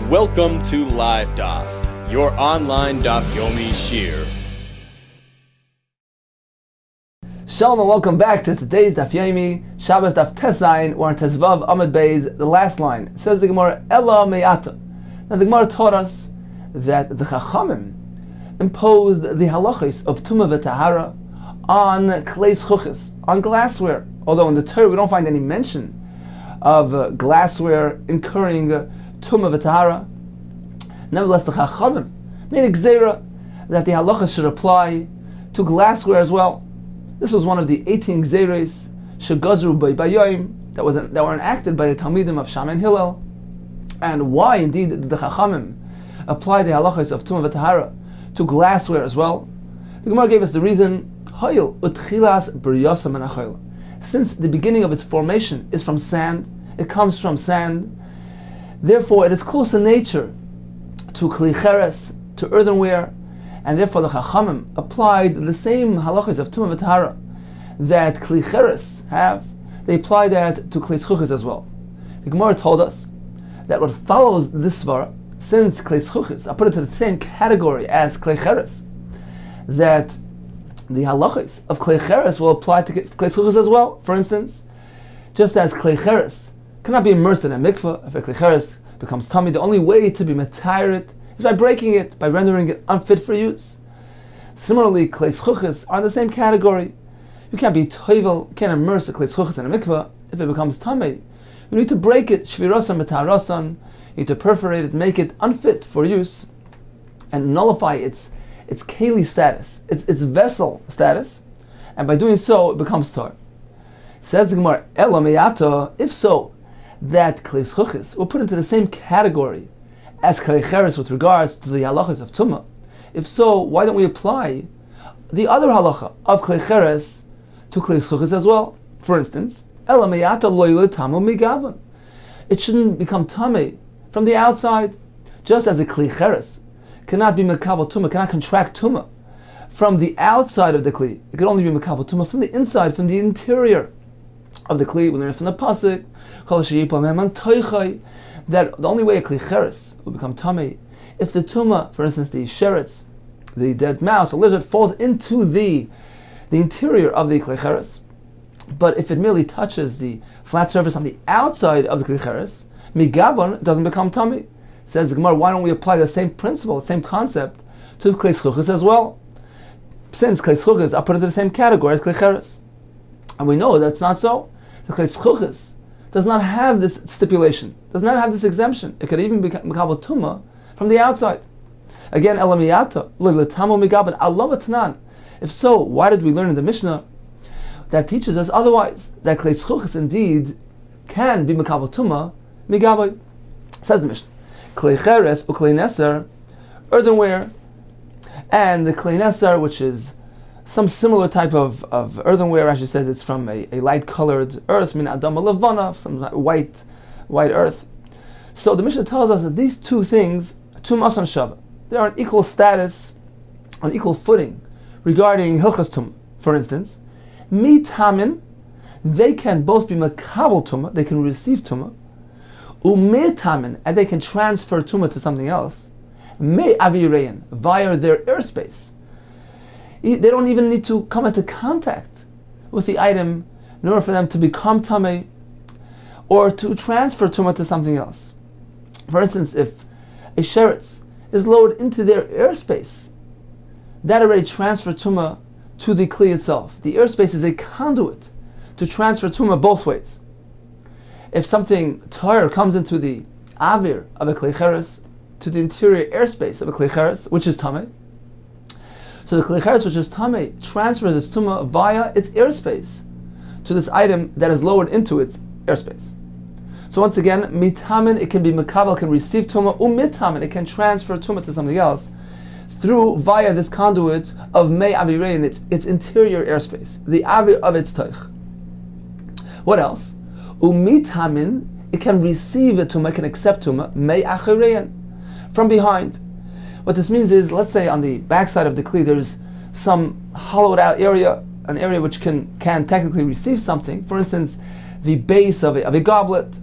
Welcome to Live Daf, your online Daf Yomi shir. Shalom and welcome back to today's Daf Yomi, Shabbos Daf Tezayin. We're on Tezvav Amud Beis, the last line. It says the Gemara, Ela Me'ata. Now the Gemara taught us that the Chachamim imposed the halachos of Tumah v'Tahara on kleis chuchis, on glassware. Although in the Torah we don't find any mention of glassware incurring Tumah v'Tahara. Nevertheless, the Chachamim made a gzeira that the halachos should apply to glassware as well. This was one of the 18 gzeiros shegazru bayim that were enacted by the Talmidim of Shammai and Hillel. And why indeed did the Chachamim apply the halachos of Tumah v'Tahara to glassware as well? The Gemara gave us the reason. Hayil utchilas b'riyasa min ha'chayil. Since the beginning of its formation is from sand, it comes from sand. Therefore, it is close in nature to kli cheres, to earthenware, and therefore the Chachamim applied the same halachos of Tumah v'Tahara that kli cheres have. They applied that to kleis chuchis as well. The Gemara told us that what follows this svara, since kleis chuchis are put into the same category as klei cheres, that the halachos of klei cheres will apply to klei chuchis as well. For instance, just as klei cheres cannot be immersed in a mikveh, if a klei cheres becomes tummy, the only way to be matayirit is by breaking it, by rendering it unfit for use. Similarly, kleis chuchis are in the same category. You can't be toivel, can't immerse a kleis chuchis in a mikveh if it becomes tummy. You need to break it, shvirasan metarasan. You need to perforate it, make it unfit for use, and nullify its keli status, its vessel status, and by doing so, it becomes tar. Says the Gemara, Ela me'ata, if so, that kleis chuchis were put into the same category as klei cheres with regards to the halachas of Tumah. If so, why don't we apply the other halacha of klei cheres to kleis chuchis as well? For instance, Ela me'ata lo yiletamu migavan. It shouldn't become tummy from the outside, just as a klei cheres cannot be mekabel tumah, cannot contract tumah from the outside of the kli. It can only be mekabel tumah from the inside, from the interior of the kli. We learn from the pasuk that the only way a kli cheres will become tummy if the tumah, for instance, the sheretz, the dead mouse or lizard, falls into the interior of the kli cheres. But if it merely touches the flat surface on the outside of the kli cheres, migabon, it doesn't become tummy. Says the Gemara, why don't we apply the same principle, the same concept to kleis chuchis as well? Since kleis chuchis are put into the same category as klei cheres. And we know that's not so. The kleis chuchis does not have this stipulation, does not have this exemption. It could even be mekabel tumah from the outside. Again, elamiyata, l'tamu migaban, alom. If so, why did we learn in the Mishnah that teaches us otherwise, that kleis chuchis indeed can be mekabel tumah migaban? Says the Mishnah, klei cheres u klei neser, earthenware, and the klei neser, which is some similar type of earthenware, as she says, it's from a light-colored earth, min adama levana, some white earth. So the Mishnah tells us that these two things, tumas and shava, they are on equal status, on equal footing, regarding hilchas tumah. For instance, mitamin, they can both be makabel tumah, they can receive tumah, umetamin, and they can transfer tumah to something else, me avirein, via their airspace. They don't even need to come into contact with the item in order for them to become tamei or to transfer tumah to something else. For instance, if a sheretz is lowered into their airspace, that already transfers tumah to the kli itself. The airspace is a conduit to transfer tumah both ways. If something tar comes into the avir of a klei cheres, to the interior airspace of a klei cheres, which is tamei, so the klei cheres, which is tamei, transfers its tumah via its airspace to this item that is lowered into its airspace. So once again, mitamin, it can be mekabel, can receive tumah, umitamin, it can transfer tumah to something else through via this conduit of mei avirein, its interior airspace, the avir of its teich. What else? Umitamin, it can receive a tumah, it can accept tumah, mei achirein, from behind. What this means is, let's say on the backside of the kli there's some hollowed out area, an area which can technically receive something. For instance, the base of a goblet.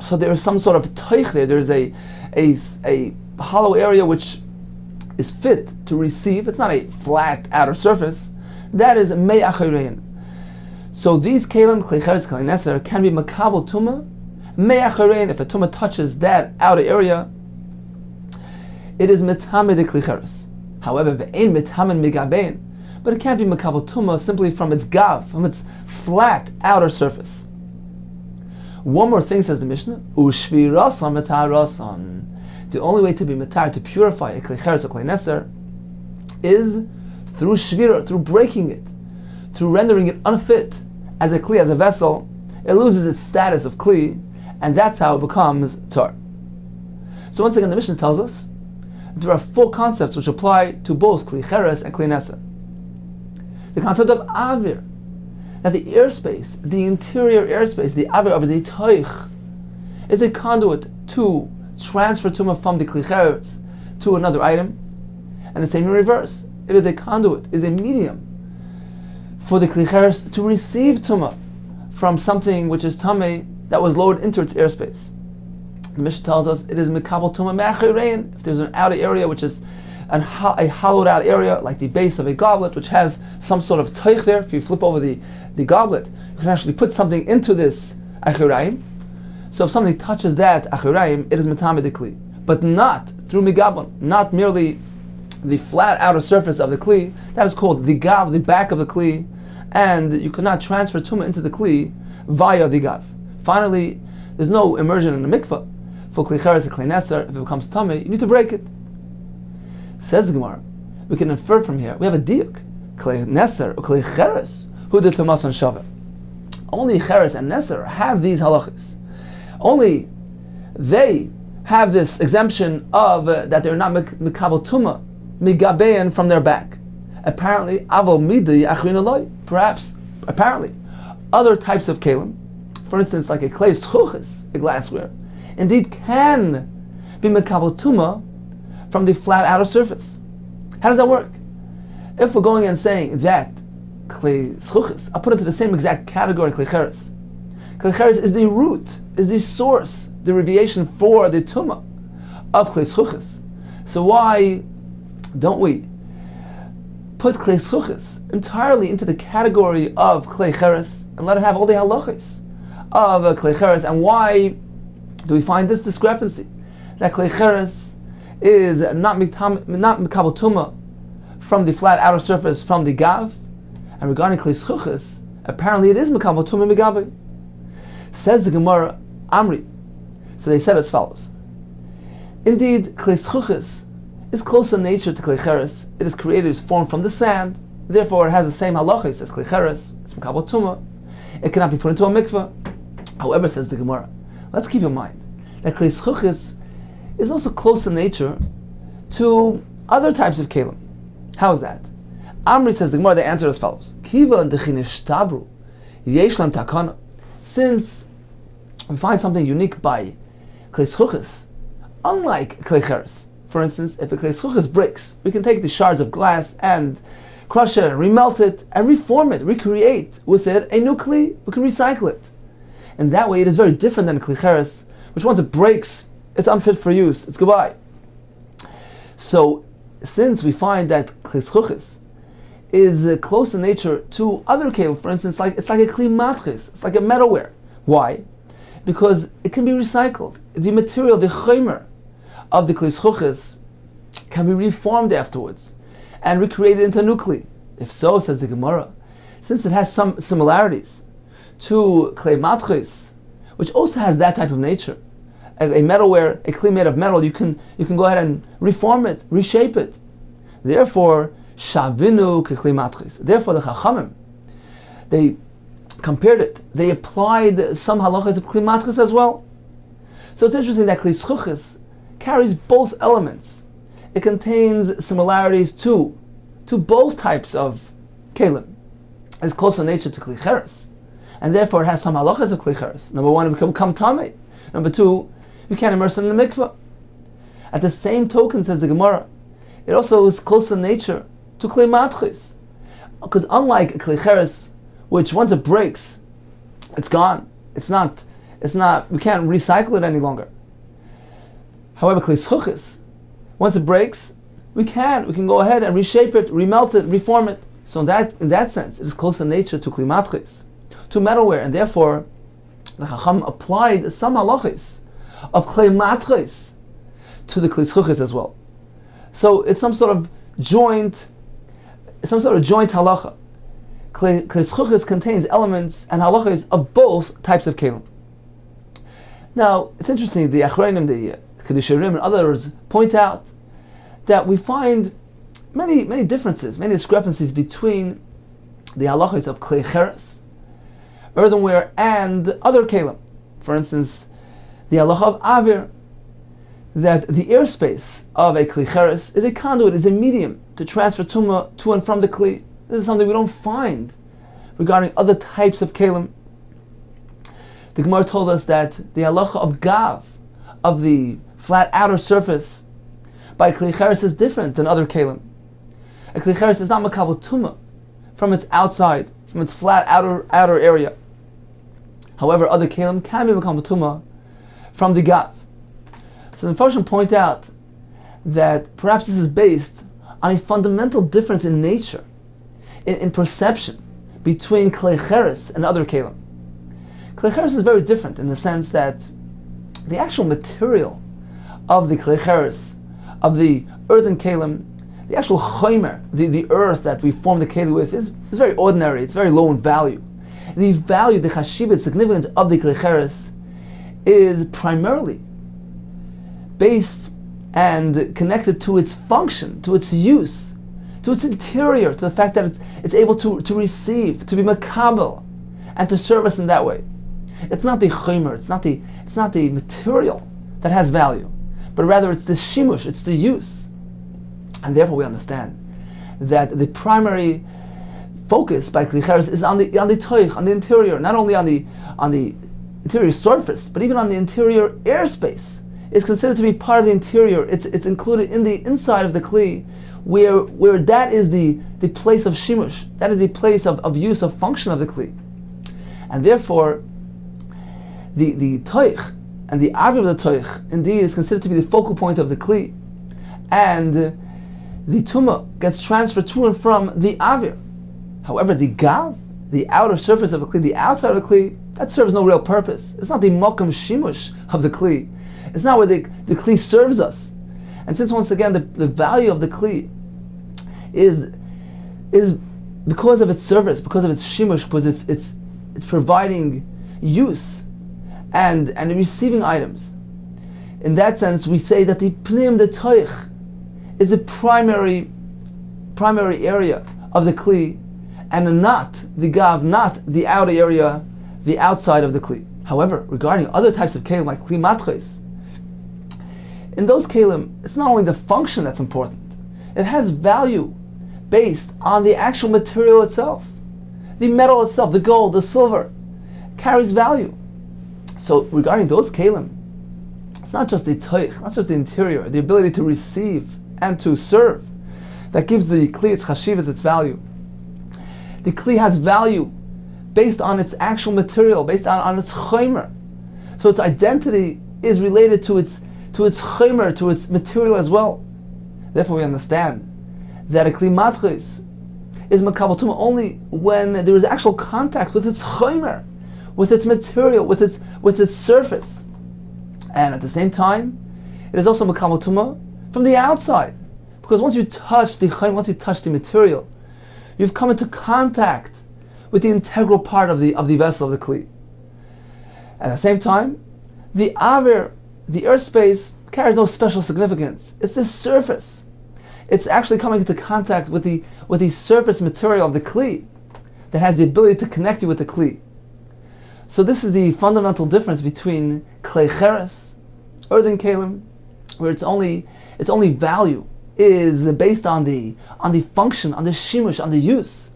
So there is some sort of teich there. There is a hollow area which is fit to receive. It's not a flat outer surface. That is mei achirein. So these kelim, klei cheres, klei neser, can be makabel tuma. Mei achirein, if a tuma touches that outer area, it is metame de klei cheres. However, ve'ein metamen migabein, but it can't be makabel tuma simply from its gav, from its flat outer surface. One more thing, says the Mishnah, u'shvirasan metarasan. The only way to be metar, to purify a klei cheres or klei neser, is through shvira, through breaking it, through rendering it unfit as a kli, as a vessel. It loses its status of kli, and that's how it becomes tar. So once again, the Mishnah tells us there are 4 concepts which apply to both klei cheres and klei neser. The concept of avir, that the airspace, the interior airspace, the avir of the toich, is a conduit to transfer tuma from the klei cheres to another item, and the same in reverse. It is a conduit, is a medium for the klei cheres to receive tuma from something which is tamei that was lowered into its airspace. The Mishnah tells us it is mikabel tuma me'achirein. If there's an outer area which is a hollowed out area, like the base of a goblet, which has some sort of teich there. If you flip over the goblet, you can actually put something into this achiraim. So if something touches that achiraim, it is metame de kli, but not through migabon, not merely the flat outer surface of the kli. That is called the gav, the back of the kli, and you cannot transfer tuma into the kli via the gav. Finally, there's no immersion in the mikvah for klei cheres and klei neser. If it becomes tamei, you need to break it. Says the Gemara, we can infer from here, we have a diuk, klei neser or klei cheres, who did tumas on shaveh. Only cheres and neser have these halachas. Only they have this exemption of that they're not mikabel tuma, migabein from their back. Apparently, avo midi achrin aloi. Perhaps, apparently, other types of kelim, for instance, like a klei schuchis, a glassware, indeed can be mikabel tuma from the flat outer surface. How does that work? If we're going and saying that klei schuchis, I'll put it into the same exact category, klei cheres. Klei cheres is the root, is the source, the deviation for the tuma of klei schuchis. So why don't we put klei schuchis entirely into the category of klei cheres and let it have all the halachas of klei cheres? And why do we find this discrepancy that klei cheres is not mikabel tuma from the flat outer surface, from the gav, and regarding klei schuchis, apparently it is mikabel tuma migabe? Says the Gemara, Amri. So they said as follows: indeed, klei schuchis is close in nature to klei cheres. It is created, is formed from the sand. Therefore, it has the same halachas as klei cheres. It's mikabel tuma. It cannot be put into a mikveh. However, says the Gemara, let's keep in mind that klei schuchis is also close in nature to other types of kelim. How is that? Amri, says the Gemara, the answer as follows: Kiva and dechinishtabru yesh lam takana. Since we find something unique by klei schuchis, unlike klei cheres. For instance, if a klei schuchis breaks, we can take the shards of glass and crush it, remelt it, and reform it, recreate with it a new kli. We can recycle it. And that way it is very different than klei cheres, which once it breaks, it's unfit for use. It's goodbye. So, since we find that klei schuchis is close in nature to other kelim, for instance, it's like a kli matchis, it's like a metalware. Why? Because it can be recycled. The material, the chomer of the klei schuchis, can be reformed afterwards and recreated into a new kli. If so, says the Gemara, since it has some similarities to klei matchis, which also has that type of nature, a metalware, a kli made of metal, you can go ahead and reform it, reshape it. Therefore, shavinu kekli matchis. Therefore, the Chachamim, they compared it. They applied some halachas of kli matchis as well. So it's interesting that klei schuchis carries both elements. It contains similarities to both types of kelim. It's close in nature to klei cheres, and therefore it has some halachas of klei cheres. Number one, it can become tamei. Number two, you can't immerse it in the mikveh. At the same token, says the Gemara, it also is close in nature to klei matchis, because unlike klei cheres, which once it breaks, it's gone. It's not It's not. We can't recycle it any longer. However, Kli Zchuchis, once it breaks, we can go ahead and reshape it, remelt it, reform it. So in that sense, it is close in nature to Kli Matchis, to metalware, and therefore the Chacham applied some halachis of Kli Matchis to the Kli Zchuchis as well. So it's some sort of joint halacha. Kli Zchuchis contains elements and halachis of both types of kelim. Now, it's interesting, the Achronim, the Kedusharim, and others point out that we find many differences, many discrepancies between the halachos of klei cheres, earthenware, and other kelim. For instance, the halacha of avir, that the airspace of a klei cheres is a conduit, is a medium to transfer tumah to and from the kli. This is something we don't find regarding other types of kelim. The Gemara told us that the halacha of gav, of the flat outer surface, by Kli Cheres is different than other kelim. A Kli Cheres is not makabel tumah from its outside, from its flat outer area. However, other kelim can be makabel tumah from the gav. So the Mepharshim point out that perhaps this is based on a fundamental difference in nature, in perception, between Kli Cheres and other kelim. Kli Cheres is very different in the sense that the actual material of the Kli Cheres, of the earthen kelim, the actual chomer, the earth that we form the keli with, is very ordinary. It's very low in value. The value, the chashivah, the significance of the Kli Cheres is primarily based and connected to its function, to its use, to its interior, to the fact that it's able to receive, to be makabel, and to serve us in that way. It's not the chomer, it's not the material that has value, but rather it's the shimush, it's the use. And therefore we understand that the primary focus by Kli Cheres is on the toich, on the interior, not only on the interior surface, but even on the interior airspace. It's considered to be part of the interior. It's included in the inside of the Kli, where that is the place of shimush, that is the place of use, of function of the Kli. And therefore the toich and the avir of the toich indeed is considered to be the focal point of the kli, and the tumah gets transferred to and from the avir. However, the gav, the outer surface of the kli, the outside of the kli, that serves no real purpose. It's not the mokum shimush of the kli. It's not where the kli serves us. And since once again the value of the kli is because of its service, because of its shimush, because it's providing use and receiving items. In that sense, we say that the pnim, the toich, is the primary area of the kli, and not the gav, not the outer area, the outside of the kli. However, regarding other types of kelim, like kli matches, in those kelim, it's not only the function that's important, it has value based on the actual material itself. The metal itself, the gold, the silver, carries value. So regarding those kelim, it's not just the toich, not just the interior, the ability to receive and to serve, that gives the kli its chashivas, its value. The kli has value based on its actual material, based on its chomer. So its identity is related to its chomer, to its material as well. Therefore we understand that a kli matchis is makabel tumah only when there is actual contact with its chomer, with its material, with its surface. And at the same time, it is also makabel tumah from the outside, because once you touch the chomer, once you touch the material, you've come into contact with the integral part of the vessel of the kli. At the same time, the avir, the airspace, carries no special significance. It's the surface. It's actually coming into contact with the surface material of the kli that has the ability to connect you with the kli. So this is the fundamental difference between klei cheres, earthen kelim, where its only value is based on the function, on the shimush, on the use,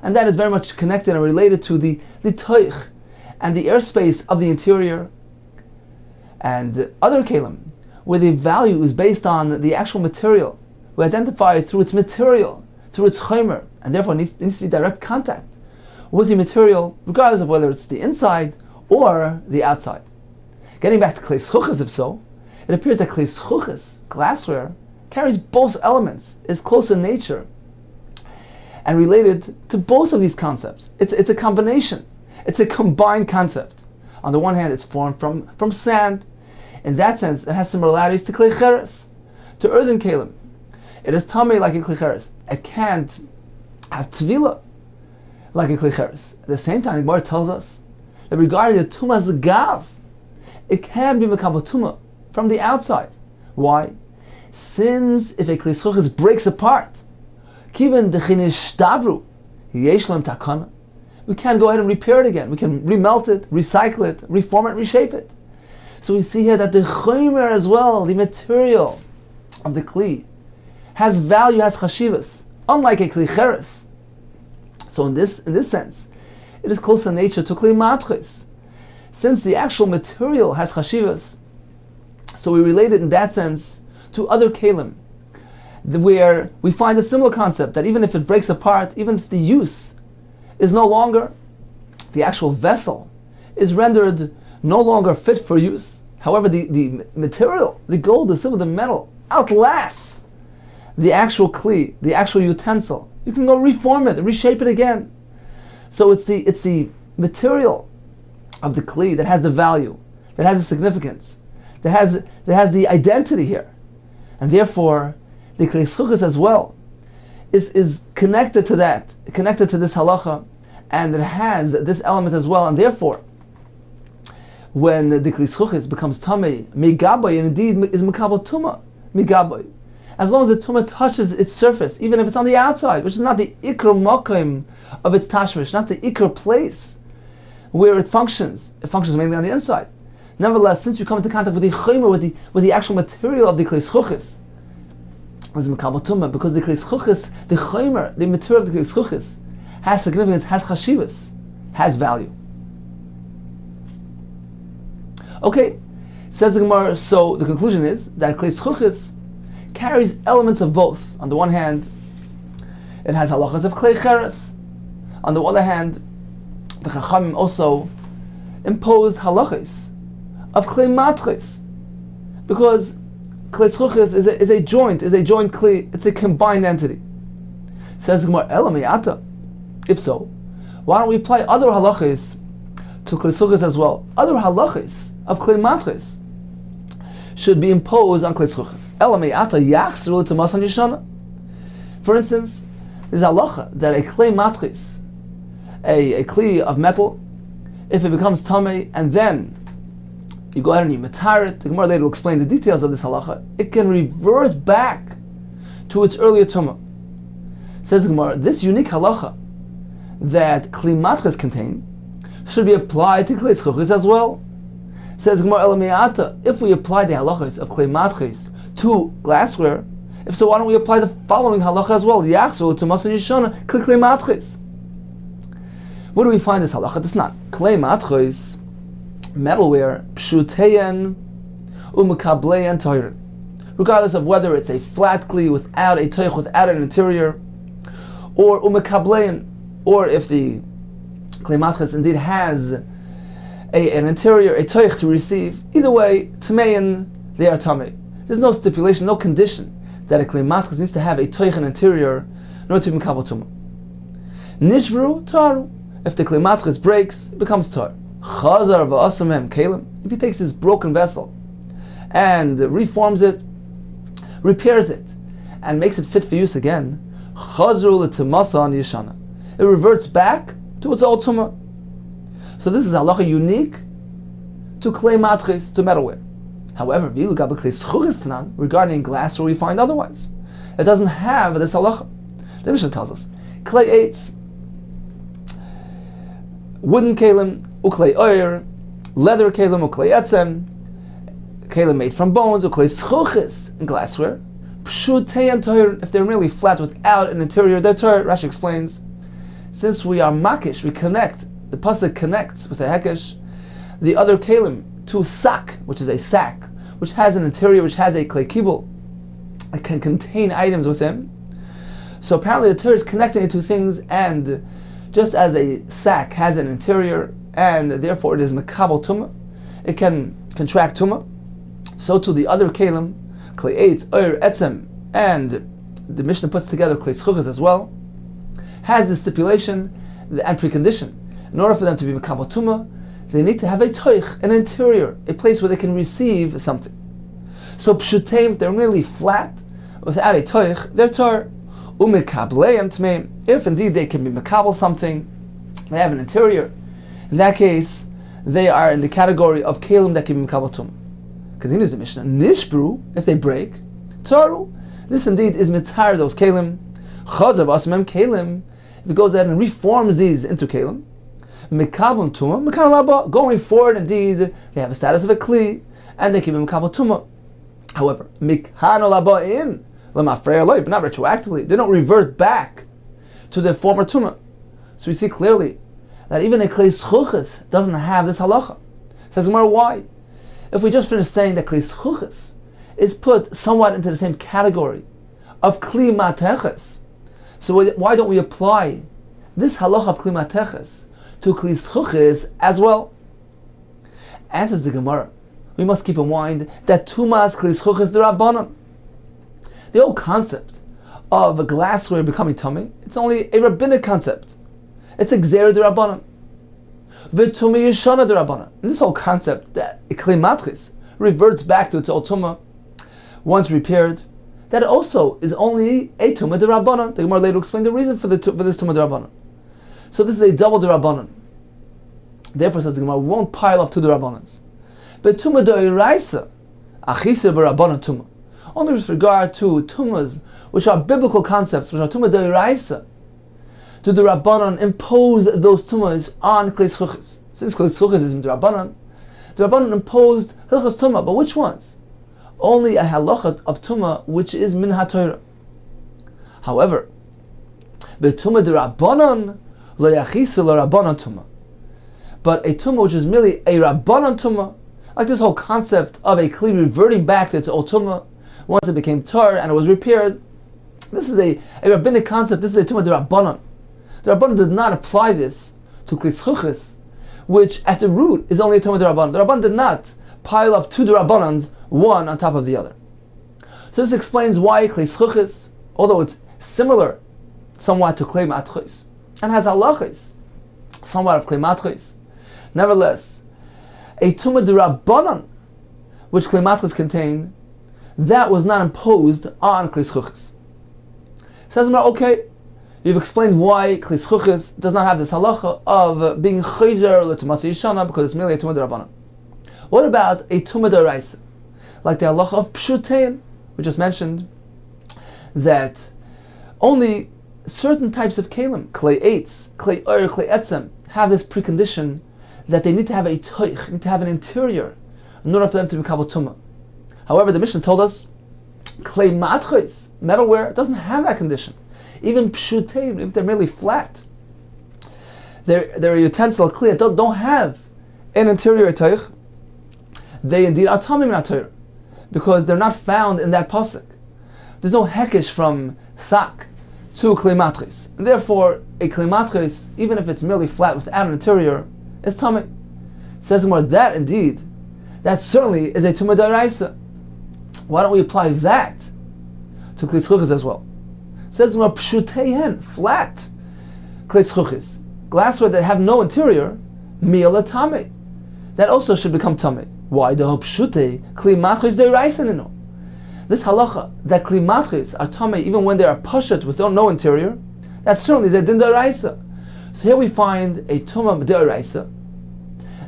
and that is very much connected and related to the toich and the airspace of the interior. And other kelim, where the value is based on the actual material, we identify it through its material, through its chomer, and therefore needs to be direct contact with the material, regardless of whether it's the inside or the outside. Getting back to klei zchuches, if so, it appears that klei zchuches, glassware, carries both elements, is close in nature, and related to both of these concepts. It's a combination. It's a combined concept. On the one hand, it's formed from sand. In that sense, it has similarities to klei cheres, to earthen kalim. It is tamei like a klei cheres. It can't have tvila like a klei cheres. At the same time, the Gemara tells us that regarding the tumas gav, it can be mekabel tuma from the outside. Why? Since if a klei zchuches breaks apart, kiven dechinish tabru, yesh lam takana, we can go ahead and repair it again. We can remelt it, recycle it, reform it, reshape it. So we see here that the chomer as well, the material of the kli, has value, has chashivas, unlike a kli cheres. So in this sense, it is close in nature to kli matris. Since the actual material has chashivas, so we relate it in that sense to other kalim, where we find a similar concept that even if it breaks apart, even if the use is no longer, the actual vessel is rendered no longer fit for use. However, the material, the gold, the silver, the metal, outlasts the actual kli, the actual utensil. You can go reform it, reshape it again. So it's the material of the kli that has the value, that has the significance, that has the identity here, and therefore the klei zchuches as well is connected to that, connected to this halacha, and it has this element as well, and therefore when the klei zchuches becomes tamei migaboy, and indeed is mekabel tuma migaboy, as long as the tuma touches its surface, even if it's on the outside, which is not the ikr makom of its tashmish, not the ikr place where it functions mainly on the inside. Nevertheless, since you come into contact with the chomer, with the actual material of the klei zchuches, is mekabel tuma, because the klei zchuches, the chomer, the material of the klei zchuches, has significance, has chashivas, has value. Okay, says the Gemara, so the conclusion is that klei zchuches carries elements of both. On the one hand, it has halachas of klei cheres. On the other hand, the Chachamim also imposed halachas of klei matris, because klei zchuches is a joint kli, it's a combined entity. Says the Gemara, ela me'ata. If so, why don't we apply other halachas to klei zchuches as well? Other halachas of klei matris should be imposed on klei zchuches. Ela me'ata yachzru l'tumas yeshana. For instance, there's a halacha that a klei matris, a kli of metal, if it becomes tamei and then you go ahead and you matar it, the Gemara later will explain the details of this halacha, it can revert back to its earlier tumah. Says the Gemara, this unique halacha that kli matris contain should be applied to klei zchuches as well. Says the Gemara, ela me'ata, if we apply the halachas of klei matris to glassware, if so, why don't we apply the following halacha as well? Yachzru l'tumas yeshana klei matris. Where do we find this halacha? It's not klei matris, metalware, pshuteyan umekableyan toirin. Regardless of whether it's a flat kli without a toich, without an interior, or umekableyan, or if the klei matris indeed has an interior, a toich to receive. Either way, tamein, they are tamei. There's no stipulation, no condition that a klei matris needs to have a toich and interior in order to be mekabel tuma. Nishbru taru. If the klei matris breaks, it becomes tar. Chazar v'asamem kalim. If he takes his broken vessel and reforms it, repairs it, and makes it fit for use again, chazru l'tumasa an yeshana. It reverts back to its old tumah. So this is halacha unique to klei matris, to metalware. However, regarding glassware, we find otherwise. It doesn't have this halacha. The Mishnah tells us, klei eitz, wooden kalim, uklei oyer, leather kalim, uklei etzem, kalim made from bones, uklei zchuches, in glassware, pshutei and toyer, if they're merely flat without an interior, they're toyer. Rashi explains, since we are makish, we connect, the pasuk connects with a hekesh, the other kalim, to sak, which is a sack, which has an interior, which has a klei kibul, it can contain items within. So apparently the Torah is connecting the two things, and just as a sack has an interior, and therefore it is mekabel tumah. It can contract tumah. So to the other kelim, klei eitz, oir, etzem, and the Mishnah puts together klei schuchas as well, has the stipulation and precondition. In order for them to be mekabel tumah, they need to have a toich, an interior, a place where they can receive something. So pshuteim, they're merely flat, without a toich, they're tar. Umekableim tmeim, if indeed they can be mekabel something, they have an interior, in that case, they are in the category of kelim that can be mekabel tumah. Continues the Mishnah, nishbru, if they break, taru, this indeed is mitar those kelim, chazav asmem kelim, if it goes ahead and reforms these into kelim, mekabel tumah, mekabel laba, going forward indeed, they have a status of a kli, and they can be mekabel tumah. However, mikhano laba in, lemafrei loy, but not retroactively, they don't revert back to their former tumah. So we see clearly that even a klei schuchas doesn't have this halacha. Says Gemara, why? If we just finish saying that klei schuchas is put somewhat into the same category of kli mateches, so why don't we apply this halacha of kli mateches to kli schuchas as well? Answers the Gemara, we must keep in mind that tumas kli schuchas d'Rabbanan. The whole concept of a glassware becoming tummy, it's only a rabbinic concept. It's a gzera d'Rabbanan. V'tumah yeshana d'Rabbanan. And this whole concept that a kli matchis reverts back to its old tumah once repaired, that also is only a tumah d'Rabbanan. The Gemara later explained the reason for this tumah d'Rabbanan. So this is a double d'Rabbanan. Therefore, says the Gemara, we won't pile up two d'Rabbanans. But tumah d'Oraisa, achisa b'Rabbanan tumah. Only with regard to tumas, which are biblical concepts, which are tumah d'Oraisa, do the Rabbanan impose those tumas on klei schuchas? Since klei schuchas is in the Rabbanan imposed hilchas tumah, but which ones? Only a halacha of tumah which is min haTorah. However, the tumah d'Rabbanan lo yachisa lo Rabbanan tumah. But a tumah which is merely a Rabbanan tumah, like this whole concept of a kli reverting back to its old tumah once it became tar and it was repaired, this is a rabbinic concept. This is a tumah d'Rabbanan. The Rabbanan did not apply this to klei schuchas, which at the root is only a tumah d'Rabbanan. The Rabbanan did not pile up two d'Rabbanans, one on top of the other. So this explains why klei schuchas, although it's similar somewhat to klei matchis and has halachis somewhat of klei matchis, nevertheless, a tumah d'Rabbanan, which klei matchis contain, that was not imposed on klei schuchas. Says Gemara, okay, you've explained why klei schuchas does not have this halacha of being chayzer l'tumas yishana because it's merely a tumah d'Rabbanan. What about a tumah d'Oraisa, like the halacha of pshutein, we just mentioned, that only certain types of kelim, klei eitz, klei oir, klei etzem, have this precondition that they need to have a toich, need to have an interior, in order for them to be mekabel tumah. However, the Mishnah told us klei matchis, metalware, doesn't have that condition. Even pshuteim, if they're merely flat, their utensil kli don't have an interior toich, they indeed are tamim natir, because they're not found in that pasuk. There's no hekesh from sak to klei matchis, and therefore a klei matchis, even if it's merely flat without an interior, is tamim. Says more that indeed, that certainly is a tumah d'Oraisa. Why don't we apply that to klei schuchas as well? Says more pshuteihen, flat klei schuchas, glassware that have no interior, mi'ala tamei, that also should become tamei. Why? The pshutei kli matchis d'Oraisa nino. This halacha that kli matchis are tamei even when they are pashat with no interior, that certainly is a din d'Oraisa. So here we find a tumah d'Oraisa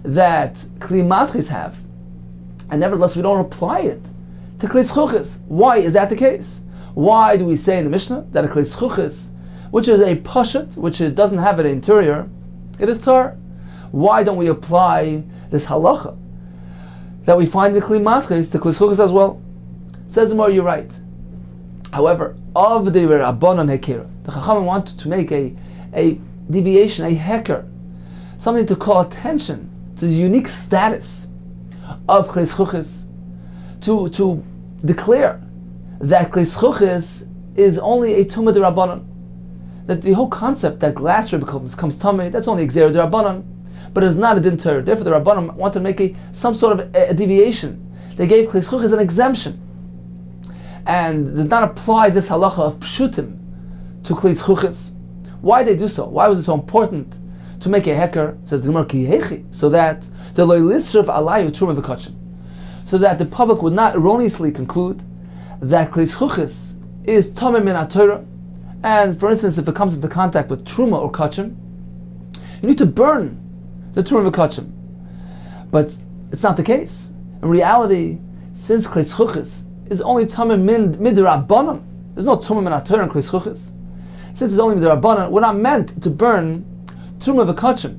that kli matchis have, and nevertheless we don't apply it to klei schuchas. Why is that the case? Why do we say in the Mishnah that a klei schuchas, which is a pashat, which doesn't have an interior, it is tar? Why don't we apply this halacha that we find in kli matchis to klei schuchas as well? Says more, you're right. However, of the Rabbanan hekera, the Chachamim wanted to make a deviation, a heker, something to call attention to the unique status of klei schuchas, to declare that klei schuchas is only a tumah d'Rabbanan. That the whole concept that glassware becomes tamei, that's only a gzera d'Rabbanan. but it is not a din Torah. Therefore, the Rabbanim wanted to make some sort of a deviation. They gave Kli Zchuchis an exemption, and did not apply this halacha of pshutim to Kli Zchuchis. Why did they do so? Why was it so important to make a heker? Says the Gemara, Ki hechi, so that the lo lisrif alayu truma v'kachim, so that the public would not erroneously conclude that Kli Zchuchis is tamei min haTorah. And for instance, if it comes into contact with truma or kachim, you need to burn the truma v'kachim. But it's not the case. In reality, since Kli Zchuchis is only tamei midrabanan, there's no truma min haTorah in Kli Zchuchis. Since it's only midrabanan, we're not meant to burn truma v'kachim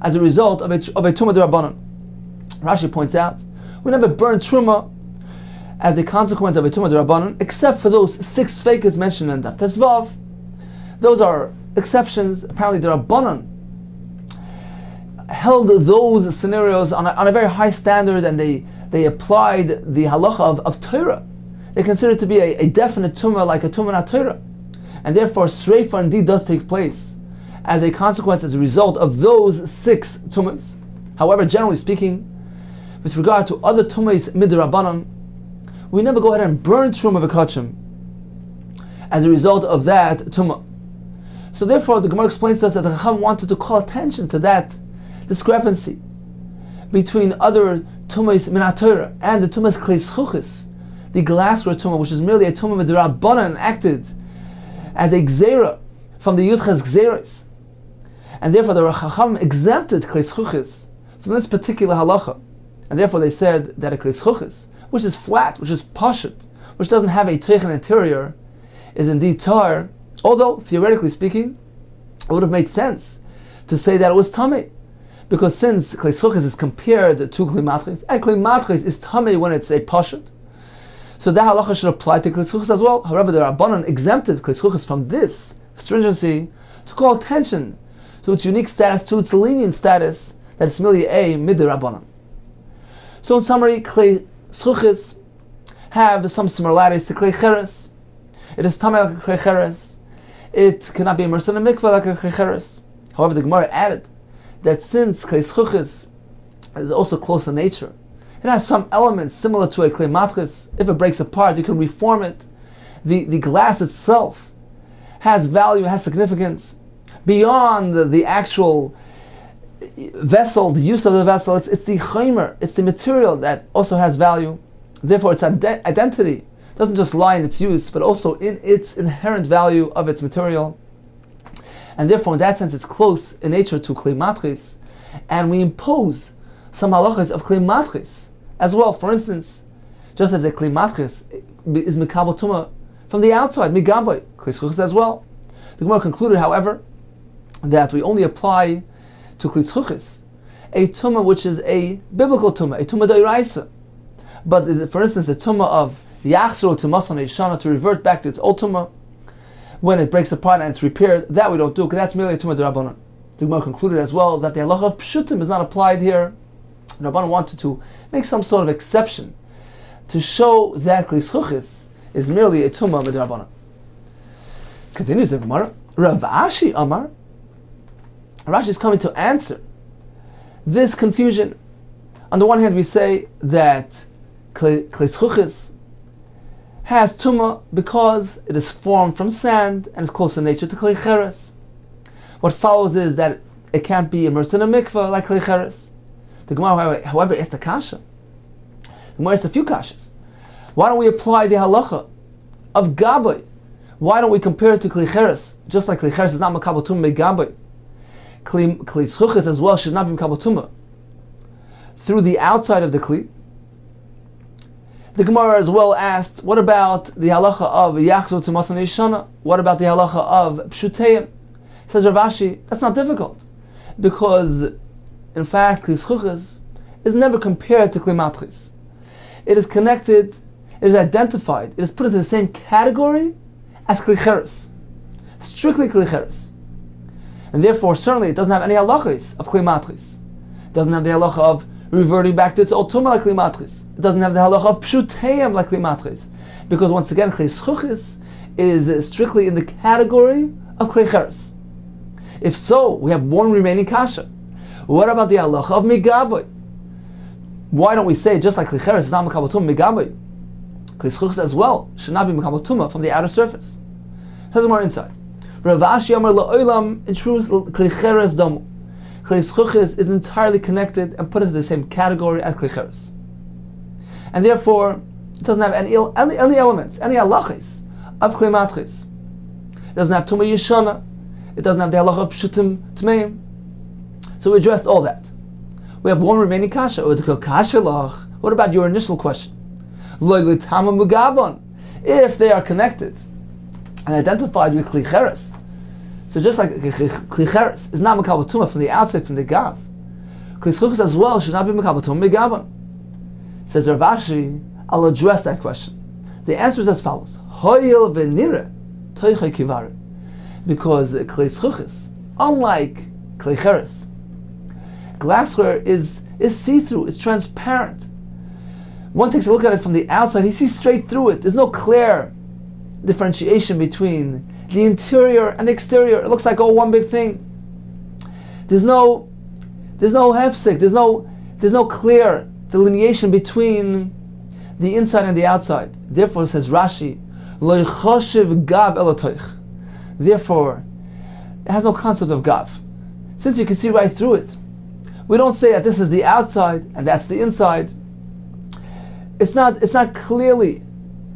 as a result of a truma d'Rabbanan. Rashi points out, we never burn truma as a consequence of a truma d'Rabbanan, except for those 6 sfeikas mentioned in Daf Tesvav. Those are exceptions. Apparently, the Rabbanan held those scenarios on a very high standard, and they applied the halacha of Torah. They consider it to be a definite tumah, like a tumah not Torah, and therefore sreifa indeed does take place as a consequence, as a result of those 6 tumahs. However, generally speaking, with regard to other tumahs midrabanan, we never go ahead and burn truma v'kachim as a result of that tumah. So therefore, the Gemara explains to us that the Chacham wanted to call attention to that discrepancy between other tumahs min haTorah and the tumahs Kli Zchuchis, the glassware tumah, which is merely a tumah midrabanan, acted as a gzeira from the Yudches Gzeiros. And therefore the Chacham exempted Kli Zchuchis from this particular halacha. And therefore they said that a Kli Zchuchis, which is flat, which is pashut, which doesn't have a teichen interior, is indeed tar, although theoretically speaking, it would have made sense to say that it was tamei, because since Kli Zchuchis is compared to Kli Matchis, and Kli Matchis is tamei when it's a pashut, so that halacha should apply to Kli Zchuchis as well. However, the Rabbanan exempted Kli Zchuchis from this stringency to call attention to its unique status, to its lenient status, that it's merely a midrabanan. So in summary, Kli Zchuchis have some similarities to Kli Cheres. It is tamei like a Kli Cheres. It cannot be immersed in a mikveh like a Kli Cheres. However, the Gemara added that since Kli Zchuchis is also close in nature, it has some elements similar to a Kli Matchis. If it breaks apart, you can reform it. The glass itself has value, has significance beyond the actual vessel, the use of the vessel. It's the chaymer, it's the material that also has value. Therefore, its identity doesn't just lie in its use, but also in its inherent value of its material. And therefore, in that sense, it's close in nature to Kli Matchis, and we impose some halachas of Kli Matchis as well. For instance, just as a Kli Matchis is mikabel tumah from the outside, migaboy, Kli Zchuchis as well. The Gemara concluded, however, that we only apply to Kli Zchuchis a tumah which is a biblical tumah, a tumah d'oraisa. But for instance, the tumah of yachzor to masan yeshana, to revert back to its old tumah when it breaks apart and it's repaired, that we don't do, because that's merely a tumah d'Rabbanan. The Gemara concluded as well that the halacha of pshutim is not applied here. The Rabbanan wanted to make some sort of exception to show that Kli Zchuchis is merely a tumah d'Rabbanan. Continues the Gemara. Rav Ashi Amar. Rashi is coming to answer this confusion. On the one hand, we say that Kli Zchuchis has tumah because it is formed from sand and is close in nature to Kli Cheres. What follows is that it can't be immersed in a mikveh like Kli Cheres. The Gemara, however, asked a kasha. The Gemara asked a few kashas. Why don't we apply the halacha of Gabay? Why don't we compare it to Kli Cheres? Just like Kli Cheres is not makabel tumah Gabay, Kli Zchuchis as well should not be makabel tumah through the outside of the Kli. The Gemara as well asked, what about the halacha of yachzor to masan yeshana? What about the halacha of pshuteim? Says Rav Ashi, that's not difficult, because in fact Kli Zchuchis is never compared to Kli Matchis. It is connected, it is identified, it is put into the same category as Kli Cheres, strictly Kli Cheres, and therefore certainly it doesn't have any halachas of Kli Matchis. It doesn't have the halacha of reverting back to its old tumah like Kli Matchis. It doesn't have the halacha of pshuteim like Kli Matchis, because once again Kli Zchuchis is strictly in the category of Kli Cheres. If so, we have one remaining kasha. What about the halacha of migaboy? Why don't we say, just like klicheres is not mekabel tumah migaboy, klischuchas as well should not be mekabel tumah from the outer surface? Here's more inside. Rav Ashi Amar la'olam, in truth, klicheres damu. Klischuchas is entirely connected and put into the same category as klicheres, and therefore it doesn't have any elements, any halachis of klimatchis. It doesn't have tumah yeshana. It doesn't have the halacha of pshutim tmeim. So we addressed all that. We have one remaining kasha. What about your initial question? If they are connected and identified with klicheres, so just like klicheres is not mekabel tumah from the outside, from the gav, klischuchas as well should not be mekabel tumah migavan. Says Rav Ashi, I'll address that question. The answer is as follows: Hoyel v'nire toichay kivari. Because klischuchas, unlike klicheres, glassware is see-through, it's transparent. One takes a look at it from the outside, he sees straight through it. There's no clear differentiation between the interior and the exterior. It looks like all one big thing. There's no hefsek, there's no clear delineation between the inside and the outside. Therefore, says Rashi, lo ychoshev gav elotoich. Therefore, it has no concept of gav. Since you can see right through it, we don't say that this is the outside and that's the inside. It's not clearly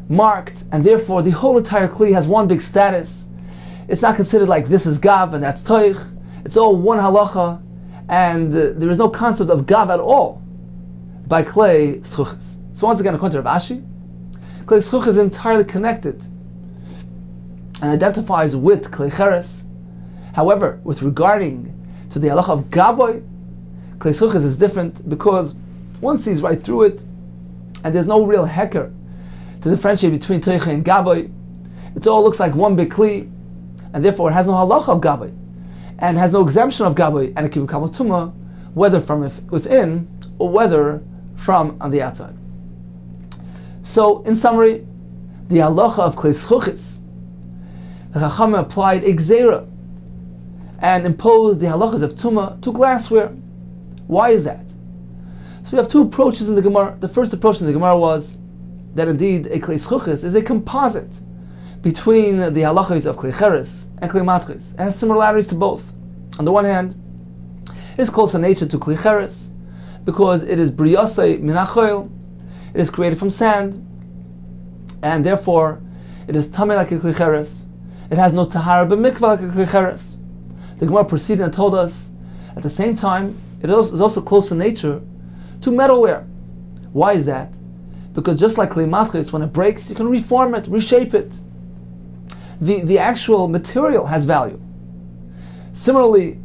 marked, and therefore the whole entire kli has one big status. It's not considered like this is gav and that's toich. It's all one halacha, and there is no concept of gav at all by klei schuchas. So once again, according to Rav Ashi, klei schuchas is entirely connected and identifies with klicheres. However, with regarding to the halacha of gaboy, klei schuchas is different because one sees right through it, and there's no real heker to differentiate between toicha and gaboy. It all looks like one big kli, and therefore it has no halacha of gaboy, and has no exemption of gaboy, and it can become a tumah, whether from within or whether from on the outside. So, in summary, the halacha of klei schuchas, the Chachamim applied exera and imposed the halachas of tumah to glassware. Why is that? So we have two approaches in the Gemara. The first approach in the Gemara was that indeed a klei schuchas is a composite between the halachas of klicheres and klimatchis. It has similarities to both. On the one hand, it is close in nature to klicheres because it is briyasei minachoil. It is created from sand, and therefore it is tamei like a klicheres. It has no tahara b'mikvah like a klicheres. The Gemara proceeded and told us, at the same time, it is also close in nature to metalware. Why is that? Because just like klei matchis, when it breaks, you can reform it, reshape it. The actual material has value. Similarly,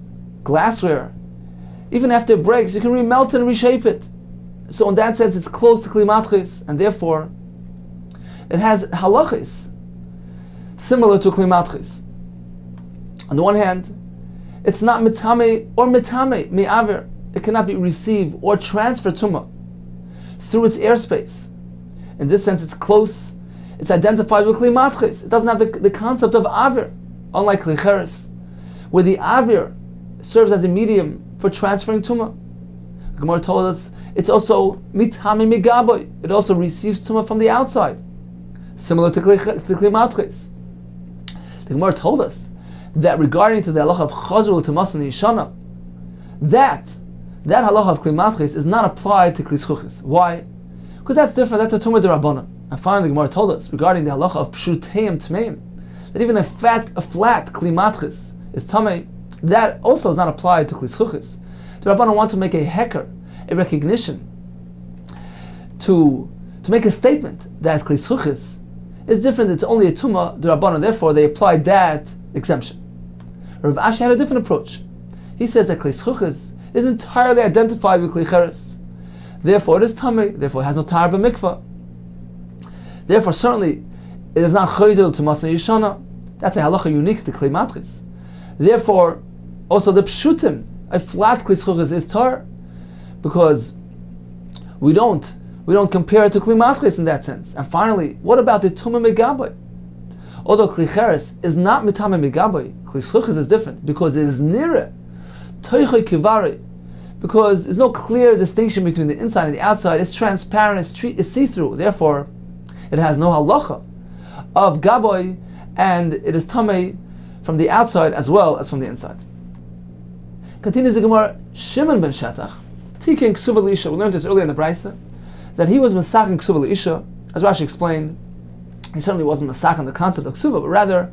glassware, even after it breaks, you can remelt it and reshape it. So in that sense, it's close to klei matchis, and therefore, it has halachis similar to klei matchis. On the one hand, it's not mitame or mitame, me'aver. It cannot be received or transferred tumah through its airspace. In this sense, it's close, it's identified with klei matchis. It doesn't have the concept of avir, unlike klicheres, where the avir serves as a medium for transferring tumah. The Gemara told us it's also mitame migaboy. It also receives tumah from the outside, similar to klei matchis. The Gemara told us that regarding to the halacha of chazru l'tumas and yishana, that halacha of klei matchis is not applied to klei schuchas. Why? Because that's different. That's a tumah d'Rabbanan. And finally, the Gemara told us regarding the halacha of pshuteim tmeim, that even a flat klei matchis is tamei. That also is not applied to klei schuchas. The Rabbanan want to make a heker, a recognition, to make a statement that klei schuchas is different. It's only a tumah d'Rabbanan. Therefore, they applied that exemption. Rav Ashi had a different approach. He says that klei schuchas is entirely identified with klicheres. Therefore, it is tamei. Therefore, it has no tar b'mikvah. Therefore, certainly, it is not chayzel to masa yishana. That's a halacha unique to klei matchis. Therefore, also the pshutim, a flat klei schuchas is tar, because we don't compare it to klei matchis in that sense. And finally, what about the tumah megaboy? Although klicheres is not mitame megaboy, klei schuchas is different because it is nira toichay kivari. because there's no clear distinction between the inside and the outside. It's transparent, it's see-through. Therefore, it has no halacha of gaboy, and it is tamei from the outside as well as from the inside. Continues the Gemara, Shimon ben Shetach, Tikin Ksuva L'Isha, we learned this earlier in the Brisa, that he was masaking Ksuva L'Isha. As Rashi explained, he certainly wasn't masaking the concept of Ksuva, but rather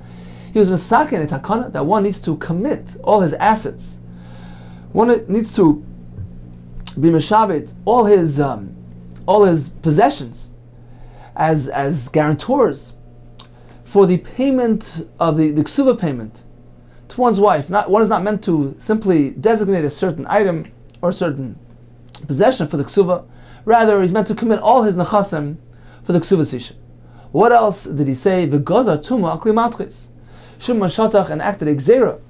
he was masaking a takana that one needs to commit all his assets. One needs to be meshabit all his possessions as guarantors for the payment of the ksuva payment to one's wife. One is not meant to simply designate a certain item or a certain possession for the ksuva. Rather, he's meant to commit all his nechasim for the ksuva sisha. What else did he say? V'gazar tuma akli matris. Shimon Shatach enacted a gzera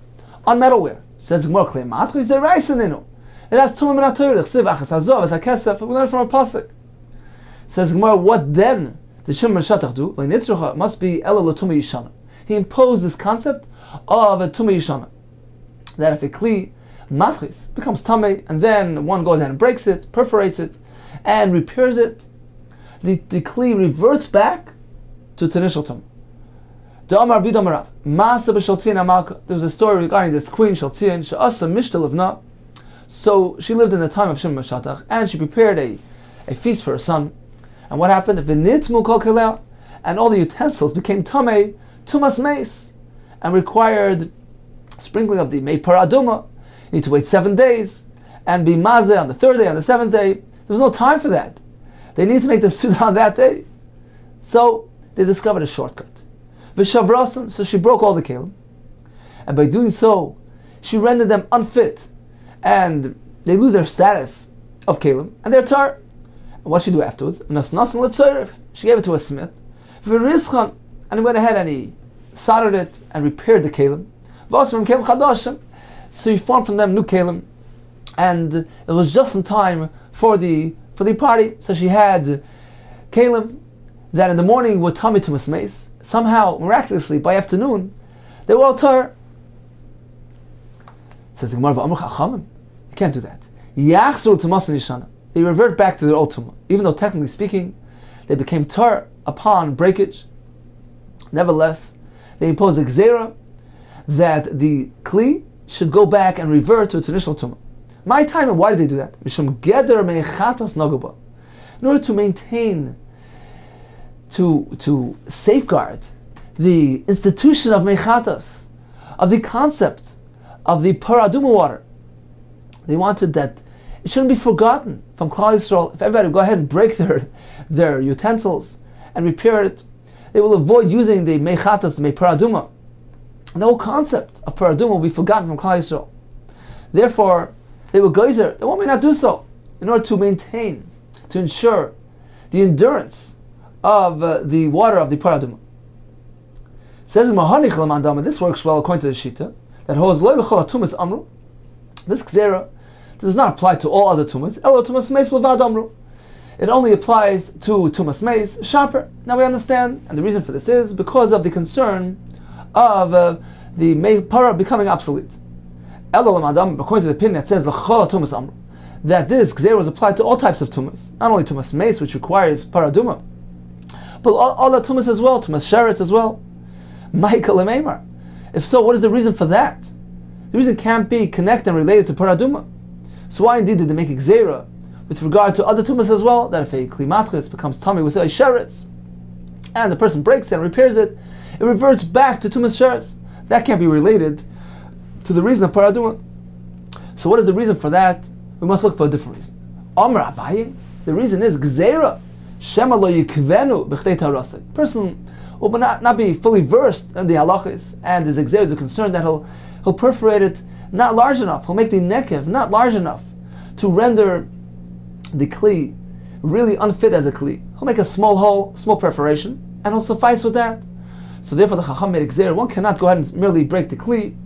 on metalware. Says Gemara, kli matris deraisa ninu. It has tuma min ha'torah. Chsiv achas hazov as hakesef. We learn from a pasuk. Says Gemara, what then did Shimon Shatach do? It must be ela l'tuma yishana. He imposed this concept of a tuma yishana, that if a kli matris becomes tamei, and then one goes ahead and breaks it, perforates it, and repairs it, the kli reverts back to its initial tumah. There was a story regarding this queen Shaltzion, she'asa mishtal livna. So she lived in the time of Shimon Shatach, and she prepared a feast for her son. And what happened? V'nitmu kol keleh, and all the utensils became tamei, tumas meis, and required sprinkling of the mei paraduma. You need to wait 7 days, and be mazeh on the 3rd day, on the 7th day. There was no time for that. They needed to make the suda on that day. So they discovered a shortcut. V'shavrasan, so she broke all the kelim, and by doing so, she rendered them unfit, and they lose their status of kelim, and they're tar. And what she do afterwards? She gave it to a smith. V'rizchan, and he went ahead and he soldered it and repaired the kelim. So he formed from them new kelim, and it was just in time for the party. So she had kelim that in the morning were tummy to mismace. Somehow, miraculously, by afternoon, they were all tar. Says the Gemara, you can't do that. They revert back to their old tumah, even though technically speaking, they became tar upon breakage. Nevertheless, they imposed a gzera that the kli should go back and revert to its initial tumah. My time, and why did they do that? In order to maintain, to safeguard the institution of mechatas, of the concept of the paraduma water. They wanted that it shouldn't be forgotten from Klal Yisrael. If everybody would go ahead and break their utensils and repair it, they will avoid using the mechatas, the paraduma. And the whole concept of paraduma will be forgotten from Klal Yisrael. Therefore, they will geyser. They may not do so in order to maintain, to ensure the endurance of the water of the paraduma. Says this works well according to the Shita that holds tumas amru. This gzera does not apply to all other tumas. Elo tumas meis b'levad amru. It only applies to tumas meis shaper. Now we understand, and the reason for this is because of the concern of the mei para becoming obsolete. Elo l'madam, according to the opinion that says l'chol tumas amru, that this gzera is applied to all types of tumas, not only tumas meis, which requires paraduma, but all the tumas as well, tumas sheretz as well. Michael Emaymar. If so, what is the reason for that? The reason can't be connected and related to paraduma. So why indeed did they make a gzera with regard to other tumas as well, that if a klimatris becomes tummy with a sheretz, and the person breaks it and repairs it, it reverts back to tumas sheretz. That can't be related to the reason of paraduma. So what is the reason for that? We must look for a different reason. Amar Abaye, the reason is gzera shema lo yikvenu b'chdei tarasei. Person will not be fully versed in the halachas, and his gzera is a concern that he'll perforate it not large enough. He'll make the nekev not large enough to render the kli really unfit as a kli. He'll make a small hole, small perforation, and he'll suffice with that. So therefore the Chacham made a gzera. One cannot go ahead and merely break the kli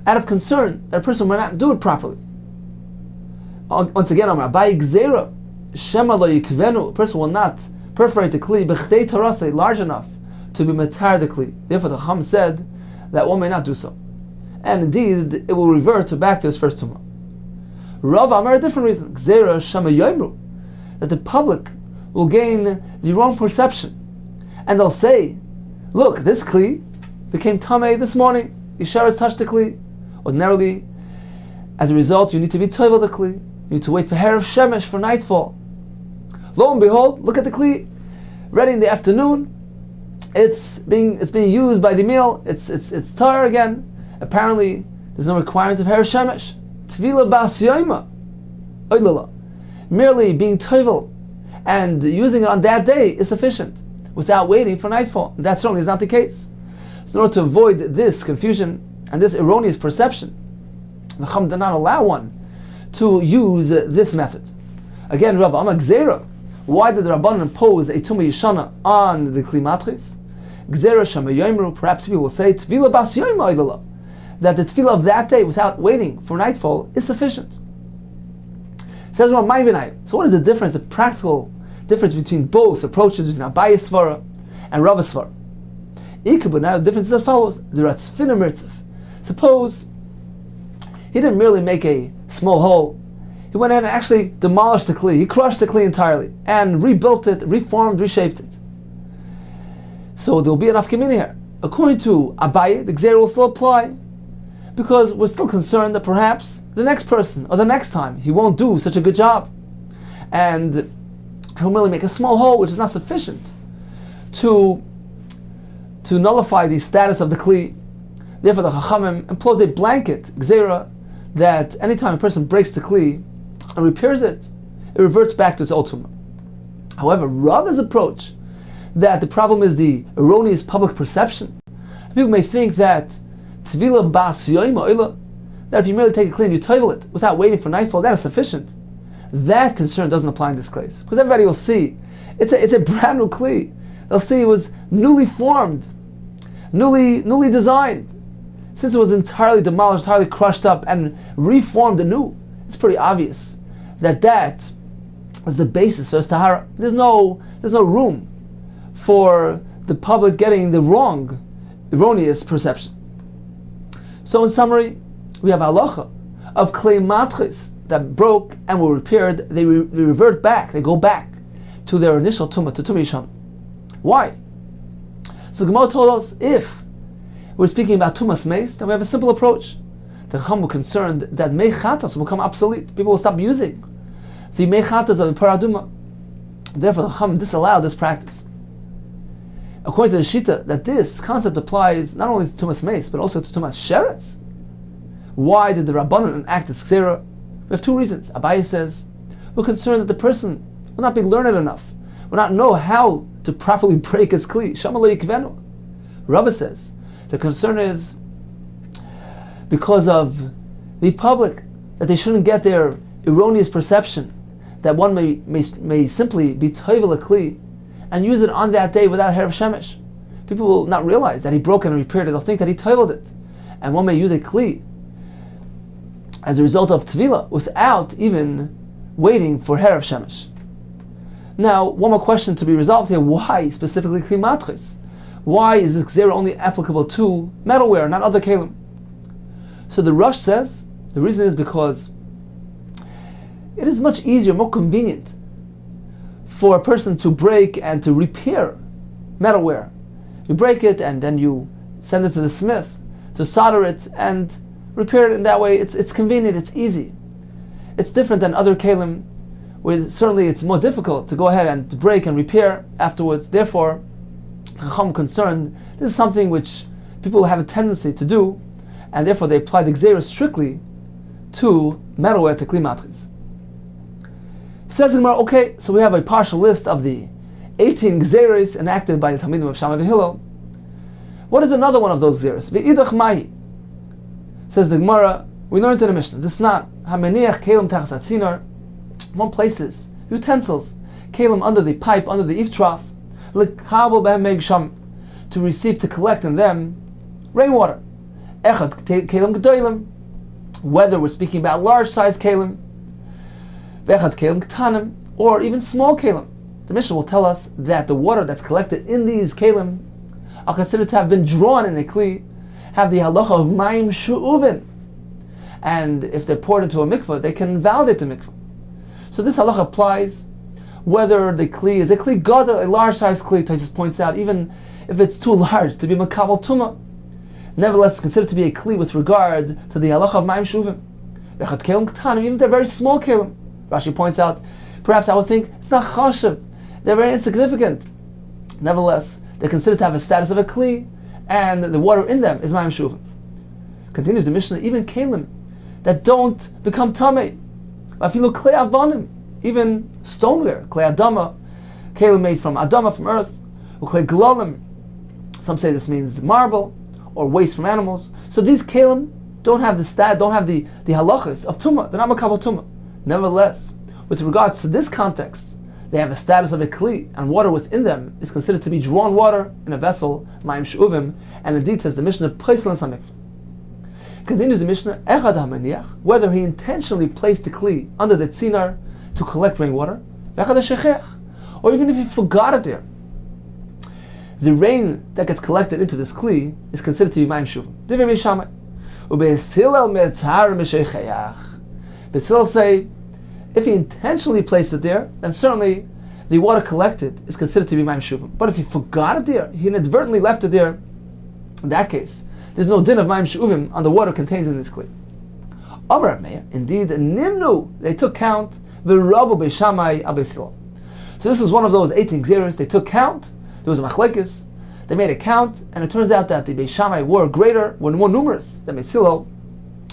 out of concern that a person will not do it properly. Once again, Amar Abaye gzera shema lo yikvenu. A person will not perforate the kli b'chdei tarasei large enough to be matar the kli. Therefore the Chacham said that one may not do so. And indeed, it will revert back to his first tumah. Rav Amar a different reason. Gzeira Shama Yoimru, that the public will gain the wrong perception. And they'll say, look, this Kli became Tameh this morning. Yisharas touched the Kli. Ordinarily, as a result, you need to be Toivel the Kli. You need to wait for Herav Shemesh for nightfall. Lo and behold, look at the Kli, ready in the afternoon. It's being used by the meal. It's tar again. Apparently, there's no requirement of Herav Shemesh. Tvila Bas Yoima. Oilala. Merely being Toivel and using it on that day is sufficient without waiting for nightfall. That certainly is not the case. So in order to avoid this confusion and this erroneous perception, the Chum did not allow one to use this method. Again, Rav Amar Gzeira. Why did the Rabbanan impose a Tumah Yishana on the Kli Matris? Gzeira Shama Yoimru, perhaps people will say, Tvila Bas Yoima Oilala, that the tefillah of that day without waiting for nightfall is sufficient. Says Rav Ma'avinai. So what is the difference, the practical difference between both approaches, between Abaye Svara and Rav Svara? Ikabu, now the difference is as follows. The Ratzfina Mirtzef. Suppose he didn't merely make a small hole, he went ahead and actually demolished the Kli, he crushed the Kli entirely, and rebuilt it, reformed, reshaped it. So there will be enough community here. According to Abaye, the Gzeira will still apply, because we're still concerned that perhaps the next person, or the next time, he won't do such a good job. And he'll merely make a small hole, which is not sufficient to nullify the status of the Kli. Therefore the Chachamim employs a blanket, Gzeira, that anytime a person breaks the Kli and repairs it, it reverts back to its old tumah. However, Rav's approach, that the problem is the erroneous public perception. People may think that Tvila Bas Yoima Oila, that if you merely take a Kli and you toivel it without waiting for nightfall, that is sufficient. That concern doesn't apply in this case, because everybody will see it's a brand new Kli. They'll see it was newly formed, newly designed. Since it was entirely demolished, entirely crushed up, and reformed anew, it's pretty obvious that is the basis for Tahara. There's no room for the public getting the wrong, erroneous perception. So in summary, we have halacha of Klei Matris that broke and were repaired. They revert back, they go back to their initial tumah, to Tumah Yishana. Why? So the Gemara told us, if we're speaking about Tumas Meis, then we have a simple approach. The Chacham were concerned that Meichatas will become obsolete. People will stop using the Meichatas of the Paraduma. Therefore the Chacham disallowed this practice. According to the Shita, that this concept applies not only to Tumas Meis, but also to Tumas Sheretz. Why did the Rabbanan enact this Gzeira? We have two reasons. Abaye says, we're concerned that the person will not be learned enough, will not know how to properly break his Kli. Shama lo yikvenu. Rava says, the concern is because of the public, that they shouldn't get their erroneous perception that one may simply be toivel a Kli and use it on that day without Herav Shemesh. People will not realize that he broke and repaired it. They'll think that he toiveled it. And one may use a Kli as a result of Tvila without even waiting for Herav Shemesh. Now, one more question to be resolved here. Why specifically Kli Matris? Why is this Gzeira only applicable to metalware, not other Kalim? So the Rush says, the reason is because it is much easier, more convenient for a person to break and to repair metalware. You break it and then you send it to the smith to solder it and repair it in that way. It's convenient, it's easy. It's different than other Kalim, where certainly it's more difficult to go ahead and to break and repair afterwards. Therefore, Chacham concerned, this is something which people have a tendency to do, and therefore they apply the Gzeira strictly to metalware, to Kli Matris. Says the Gemara, okay, so we have a partial list of the 18 Gzeiros enacted by the Talmidim of Shammai v'Hillel. What is another one of those Gzeiros? Ve'idach mahi. Says the Gemara, we learned in the Mishnah, this is not hameniach kelim tachas hatzinar. One places utensils, kelim under the pipe, under the eave trough, l'kabel behem megsham, to receive, to collect in them rainwater. Echad kelim g'doilim, whether we're speaking about large size kelim, ve'echad kelim k'tanim, or even small kelim. The Mishnah will tell us that the water that's collected in these kelim are considered to have been drawn in a kli, have the halacha of mayim shu'uvin, and if they're poured into a mikveh, they can invalidate the mikveh. So this halacha applies whether the kli is a kli gadol, a large size kli. Tosfos points out, even if it's too large to be makabel tumah, nevertheless it's considered to be a kli with regard to the halacha of ma'im shuvim. V'echad kelim ktanim, even if they're very small kelim. Rashi points out, perhaps I would think it's not chashav, they're very insignificant. Nevertheless, they're considered to have a status of a kli, and the water in them is ma'im shuvim. Continues the Mishnah, even kelim that don't become tamei, afilu klei avanim, even stoneware, klei adama, kelim made from adama, from earth, uklei glalim. Some say this means marble or waste from animals. So these kelim don't have the halachas of tumah. They're not makabel tumah. Nevertheless, with regards to this context, they have a status of a kli, and water within them is considered to be drawn water in a vessel, ma'im shuvim, and indeed says the Mishnah, paisel and samikv. Continues the Mishnah, echad hamaniach, whether he intentionally placed the kli under the tzinar to collect rainwater, v'echad hashechech, or even if he forgot it there. The rain that gets collected into this kli is considered to be ma'im shuvim. Divrei Beis Shammai, ubeis Hillel me'atar m'sheichayach. Beis Hillel say, if he intentionally placed it there, then certainly the water collected is considered to be ma'im shuvim. But if he forgot it there, he inadvertently left it there, in that case, there's no din of ma'im shuvim on the water contained in this kli. Amar Meir, indeed, nimnu, they took count, v'rabu Beis Shammai al Beis Hillel. So this is one of those 18 gzeros. They took count. There was a machlekes. They made a count, and it turns out that the Beis Shammai were more numerous than Beis Hillel,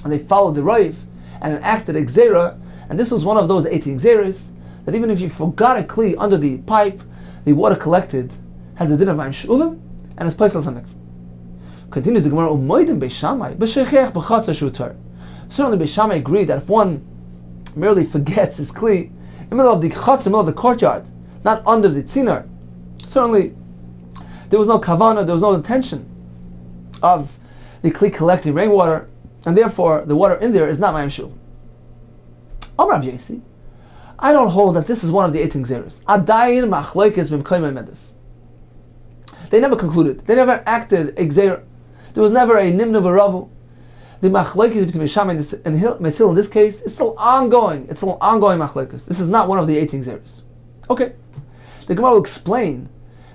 and they followed the Raiv and enacted a gzera. And this was one of those 18 gzeros that even if you forgot a kli under the pipe, the water collected has the din of ma'im shuvim and is placed on some mikveh. Continues the Gemara, umoidim Beis Shammai b'shechech b'chatzah shu tar. Certainly Beis Shammai agreed that if one merely forgets his kli in the middle of the chatzah, in the middle of the courtyard, not under the tzinar, certainly there was no kavana, there was no intention of the kli collecting rainwater, and therefore the water in there is not ma'im shuvim. Amar Rav Yosi, I don't hold that this is one of the 18 gzeros. Adayin machlekes b'mkoyim medes. They never concluded. They never acted a gzera. There was never a nimnu v'ravu. The machlekes between Beis Shammai and Beis Hillel in this case is still ongoing. It's still ongoing machlekes. This is not one of the 18 gzeros. Okay. The Gemara will explain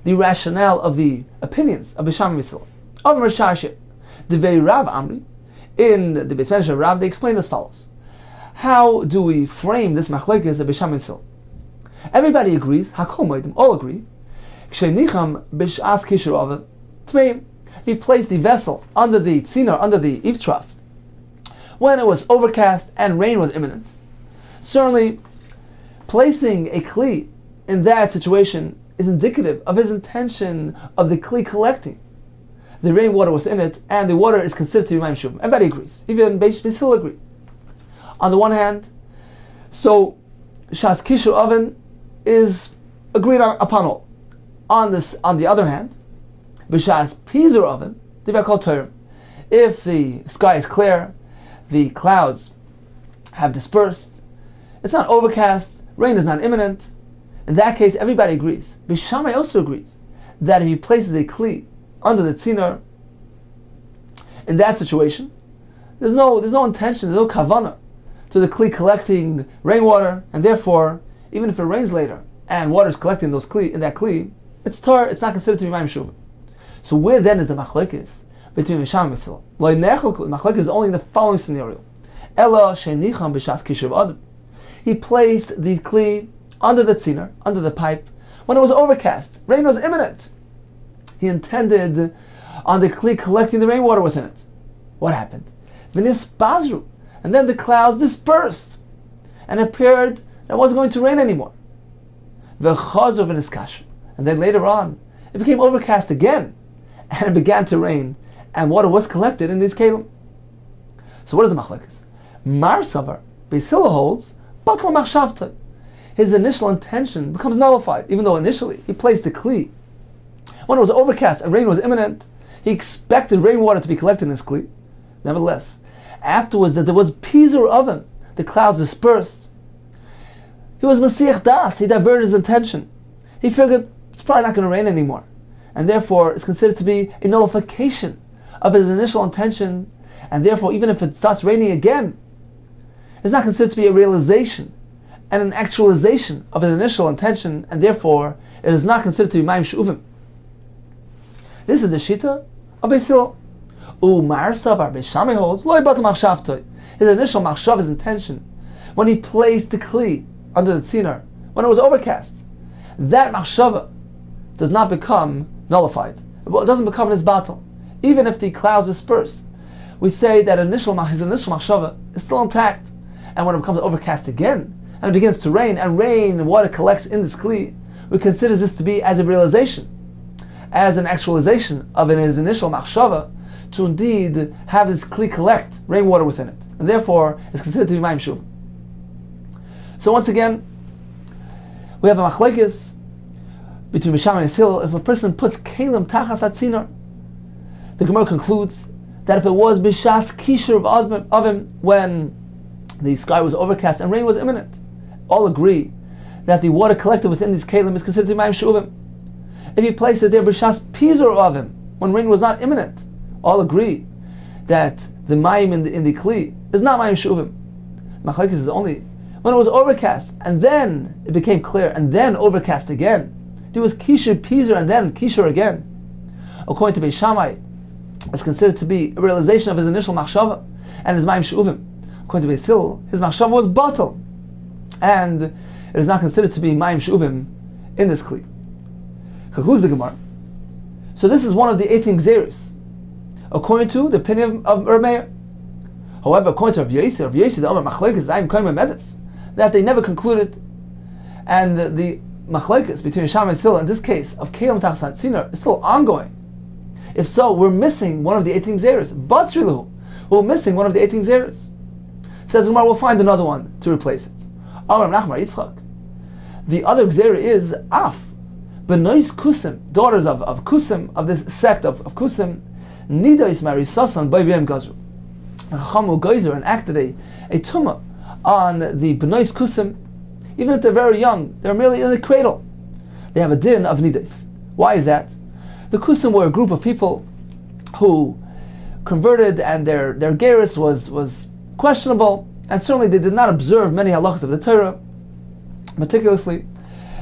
the rationale of the opinions of Beis Shammai and Beis Hillel. Amar Shashe, Devei Rav Amri, in the Beis Medrash of Rav, they explain as follows. How do we frame this machlekes of Beis Shammai and Beis Hillel? Everybody agrees, hakol moedim, all agree. K'shenicham b'shas kisher oven tmeim. He placed the vessel under the tzinar, under the eave trough, when it was overcast and rain was imminent. Certainly, placing a kli in that situation is indicative of his intention of the kli collecting the rainwater within it, and the water is considered to be ma'im shuvim. Everybody agrees. Even Beis Hillel agree. On the one hand, so shas kishu oven is agreed upon all. On the other hand, b'shas pizur oven, if the sky is clear, the clouds have dispersed, it's not overcast, rain is not imminent. In that case, everybody agrees. Beis Shammai also agrees that if he places a kli under the tzinar, in that situation, there's no intention, there's no kavana to the kli collecting rainwater, and therefore, even if it rains later and water is collecting in that kli, it's tar, it's not considered to be ma'im shuvim. So where then is the machlekes between Beis Shammai and Beis Hillel? Machlekes is only in the following scenario. Ela sheinicham b'shas kishuv adam. He placed the kli under the tzinar, under the pipe, when it was overcast, rain was imminent. He intended on the kli collecting the rainwater within it. What happened? V'nis bazru, and then the clouds dispersed, and it appeared that it wasn't going to rain anymore. V'chazu v'nis kasher, and then later on, it became overcast again, and it began to rain, and water was collected in these kelim. So what is the machlekes? Mar savar, Beis Hillel holds, batla machshavta. His initial intention becomes nullified, even though initially he placed the kli. When it was overcast and rain was imminent, he expected rainwater to be collected in his kli. Nevertheless, afterwards that there was pizur oven, the clouds dispersed, he was masiach das, he diverted his intention. He figured it's probably not going to rain anymore, and therefore it's considered to be a nullification of his initial intention, and therefore even if it starts raining again, is not considered to be a realization and an actualization of an initial intention, and therefore it is not considered to be Mayim She'uvim. This is the Shita of Beis Hillel. U'Marsav Beis Shammai holds, Lo Yibatel Machshavtoi. His initial machshav, his intention, when he placed the kli under the tzinar, when it was overcast, that machshava does not become nullified. It doesn't become an isbatel. Even if the clouds dispersed, we say that his initial machshava is still intact. And when it becomes overcast again, and it begins to rain, and rain and water collects in this kli, we consider this to be as a realization, as an actualization of his initial machshava, to indeed have this kli collect rainwater within it. And therefore, it's considered to be Mayim Shuvim. So once again, we have a machlekes between Beis Shammai and Beis Hillel. If a person puts kelim tachas atzinar, the Gemara concludes that if it was b'shas kishur of him when the sky was overcast and rain was imminent, all agree that the water collected within these kelim is considered to be Mayim Shuvim. If he placed it there b'shas pizur of him when rain was not imminent, all agree that the mayim in the kli is not Mayim Shuvim. Machlekes is only when it was overcast and then it became clear and then overcast again. There was kishur pizur and then kishur again. According to Beis Shammai, it's considered to be a realization of his initial machshava and his Mayim Shuvim. According to Beis Hillel, his machshava was batal, and it is not considered to be Mayim Shuvim in this kli. Concludes the Gemara. So this is one of the 18 gzeros, according to the opinion of Reb Meir. However, according to Rav Yossi, the Omer Machlekes Daim Koyim Medes, that they never concluded, and the Machlekes between Shammai and Hillel in this case of Kelim Tachas Atzinar is still ongoing. If so, we're missing one of the 18 gzeros. Batzrilu, we're missing one of the 18 gzeros. Says Gemara, we'll find another one to replace it. Amar Nachmar Yitzchak. The other gzera is Af, Benois Kusim, daughters of Kusim, of this sect of Kusim, Nidais Marisasan by B'yem Gazru. Chamu Geyser enacted a tumah on the Benois Kusim, even if they're very young, they're merely in the cradle. They have a din of Nidais. Why is that? The Kusim were a group of people who converted, and their gerus was questionable, and certainly they did not observe many halachas of the Torah, meticulously,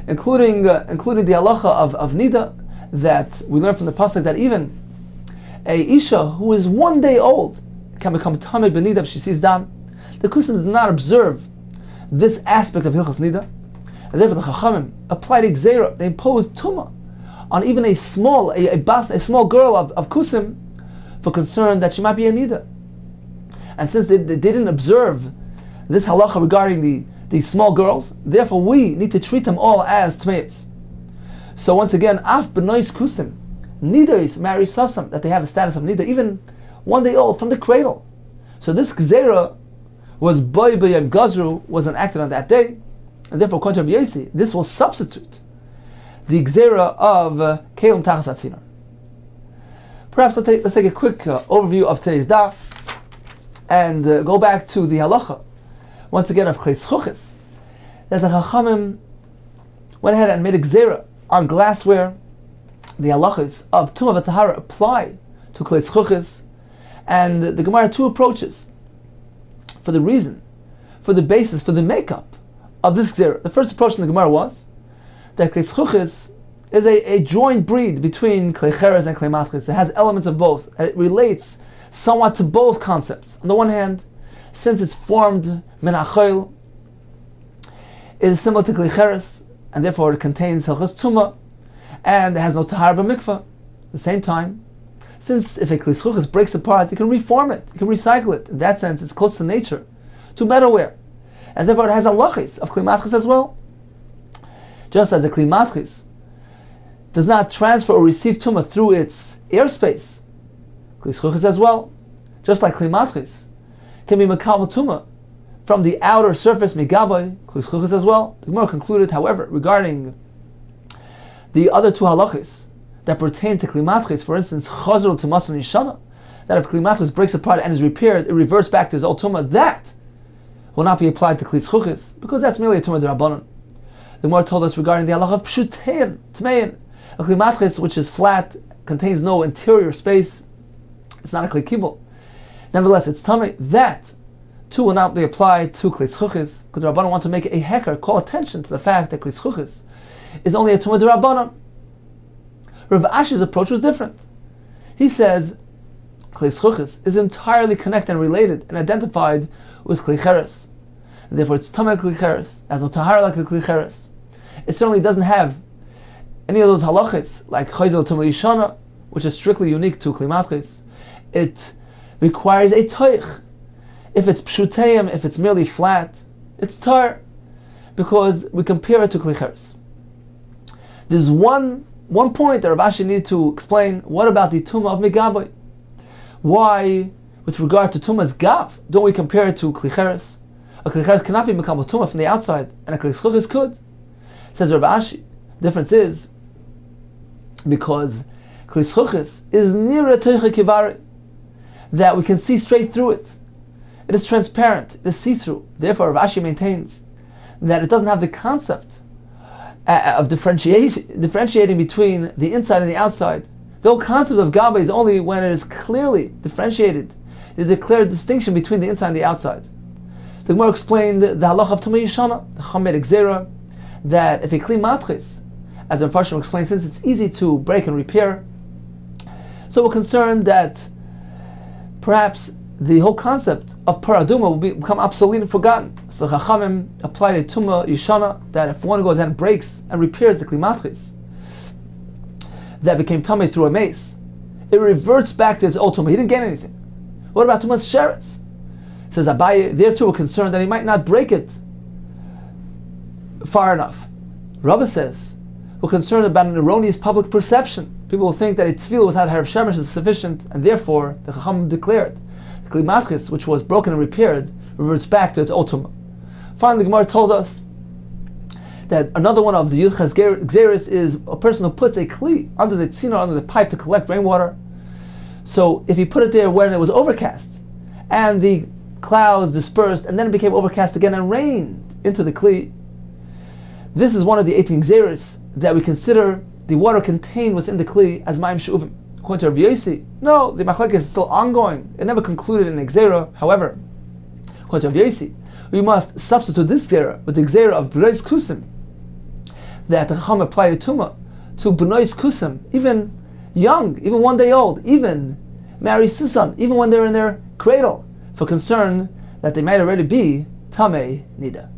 including the halacha of Nida, that we learn from the pasuk that even a Isha who is 1 day old can become Tamei B'Nida if she sees Dam. The Kusim did not observe this aspect of Hilchas Nida, and therefore the Chachamim applied a Gzeira. They imposed Tumah on even a small girl of Kusim for concern that she might be a Nida. And since they didn't observe this halacha regarding these small girls, therefore we need to treat them all as Tmeis. So once again, Af B'Nois Kusim, Nidais marry Sasam, that they have a status of Nida, even 1 day old, from the cradle. So this Gzeira was Boy B'Yem Gazru, was enacted on that day, and therefore according to Rav Yossi, this will substitute the Gzeira of Kelim Tachas Atzinar. Perhaps let's take a quick overview of today's daf, and go back to the halacha, once again, of Kles Chuchis, that the Chachamim went ahead and made a Gzeira on glassware. The halachas of Tumah v'Tahara apply to Kles Chuchis, and the Gemara had two approaches for the reason, for the basis, for the makeup of this Gzeira. The first approach in the Gemara was that Kles Chuchis is a joint breed between Klei Cheres and Klei Matchis. It has elements of both, and it relates somewhat to both concepts. On the one hand, since it's formed min ha'chol, it is similar to Klei Cheres, and therefore it contains Hilchos Tumah, and it has no Tahar b'mikvah. At the same time, since if a Kles Chuchis breaks apart, you can reform it, you can recycle it. In that sense, it's close to nature, to metalware, and therefore it has halachis of Klei Matchis as well. Just as a Klei Matchis does not transfer or receive Tumah through its airspace, Kles Chuchis as well, just like Klei Matchis can be Mekabel Tumah from the outer surface, Megabay, Kles Chuchis as well. The Gemara concluded, however, regarding the other two halachis that pertain to Klei Matchis, for instance, Chazal to Masan Yishana, that if Klei Matchis breaks apart and is repaired, it reverts back to his old Tumah, that will not be applied to Kles Chuchis, because that's merely a Tumah D'Rabbanan. The Gemara told us regarding the halacha of Pshutein, Tmein, a Klei Matchis which is flat, contains no interior space, it's not a Klei Kibul. Nevertheless, it's Tamei, that 2 will not be applied to Kli Zchuchis, because the Rabbanan want to make a heker, call attention to the fact that Kli Zchuchis is only a Tumah D'Rabbanan. Rav Ashi's approach was different. He says Kli Zchuchis is entirely connected and related and identified with Kli Cheres. And therefore it's Tamei Kli Cheres, as a Tahara like a Kli Cheres. It certainly doesn't have any of those halachas like Chayzel Tumah Yishana, which is strictly unique to Kli Matchis. It requires a toich. If it's pshuteim, if it's merely flat, it's tar, because we compare it to Kli Cheres. There's one point that Rav Ashi needed to explain. What about the Tumah of Megaboy? Why, with regard to Tumah's Gav, don't we compare it to Kli Cheres? A Kli Cheres cannot be Mekabel Tumah from the outside, and a Kli Zchuchis could. Says Rav Ashi, the difference is because Kli Zchuchis is near a Teicha Kivari, that we can see straight through it. It is transparent, it is see-through. Therefore, Rav Ashi maintains that it doesn't have the concept of differentiating between the inside and the outside. The whole concept of Gaba is only when it is clearly differentiated. There's a clear distinction between the inside and the outside. The Gemara explained the halach of Tumah Yishana, the Chamed Gzera, that if a Kli Matchis, as the Mepharshim explained, since it's easy to break and repair, so we're concerned that perhaps the whole concept of paraduma will become obsolete and forgotten. So Chachamim applied a Tumah Yishana, that if one goes and breaks and repairs the Kli Matchis that became Tamei through a mace, it reverts back to its old Tumah. He didn't get anything. What about Tumah's Sheretz? Says Abaye, there too we're concerned that he might not break it far enough. Rava says, we're concerned about an erroneous public perception. People will think that a tefillah without Harav Shemesh is sufficient, and therefore the Chachamim declared the Kli Matchis, which was broken and repaired, reverts back to its old Tumah. Finally, the Gemara told us that another one of the Yuchas Gzeris is a person who puts a Kli under the tzina, under the pipe to collect rainwater. So if he put it there when it was overcast, and the clouds dispersed, and then it became overcast again and rained into the Kli, this is one of the 18 Gzeris that we consider the water contained within the Kli as Mayim She'uvim. According to Rav Yosi, no, the Machlekes is still ongoing. It never concluded in a Gzera. However, according to Rav Yosi, we must substitute this Gzera with the Gzera of B'nois Kusim, that the Chacham applied a Tumah to B'nois Kusim, even young, even 1 day old, even Mary Susan, even when they're in their cradle, for concern that they might already be Tamei Nida.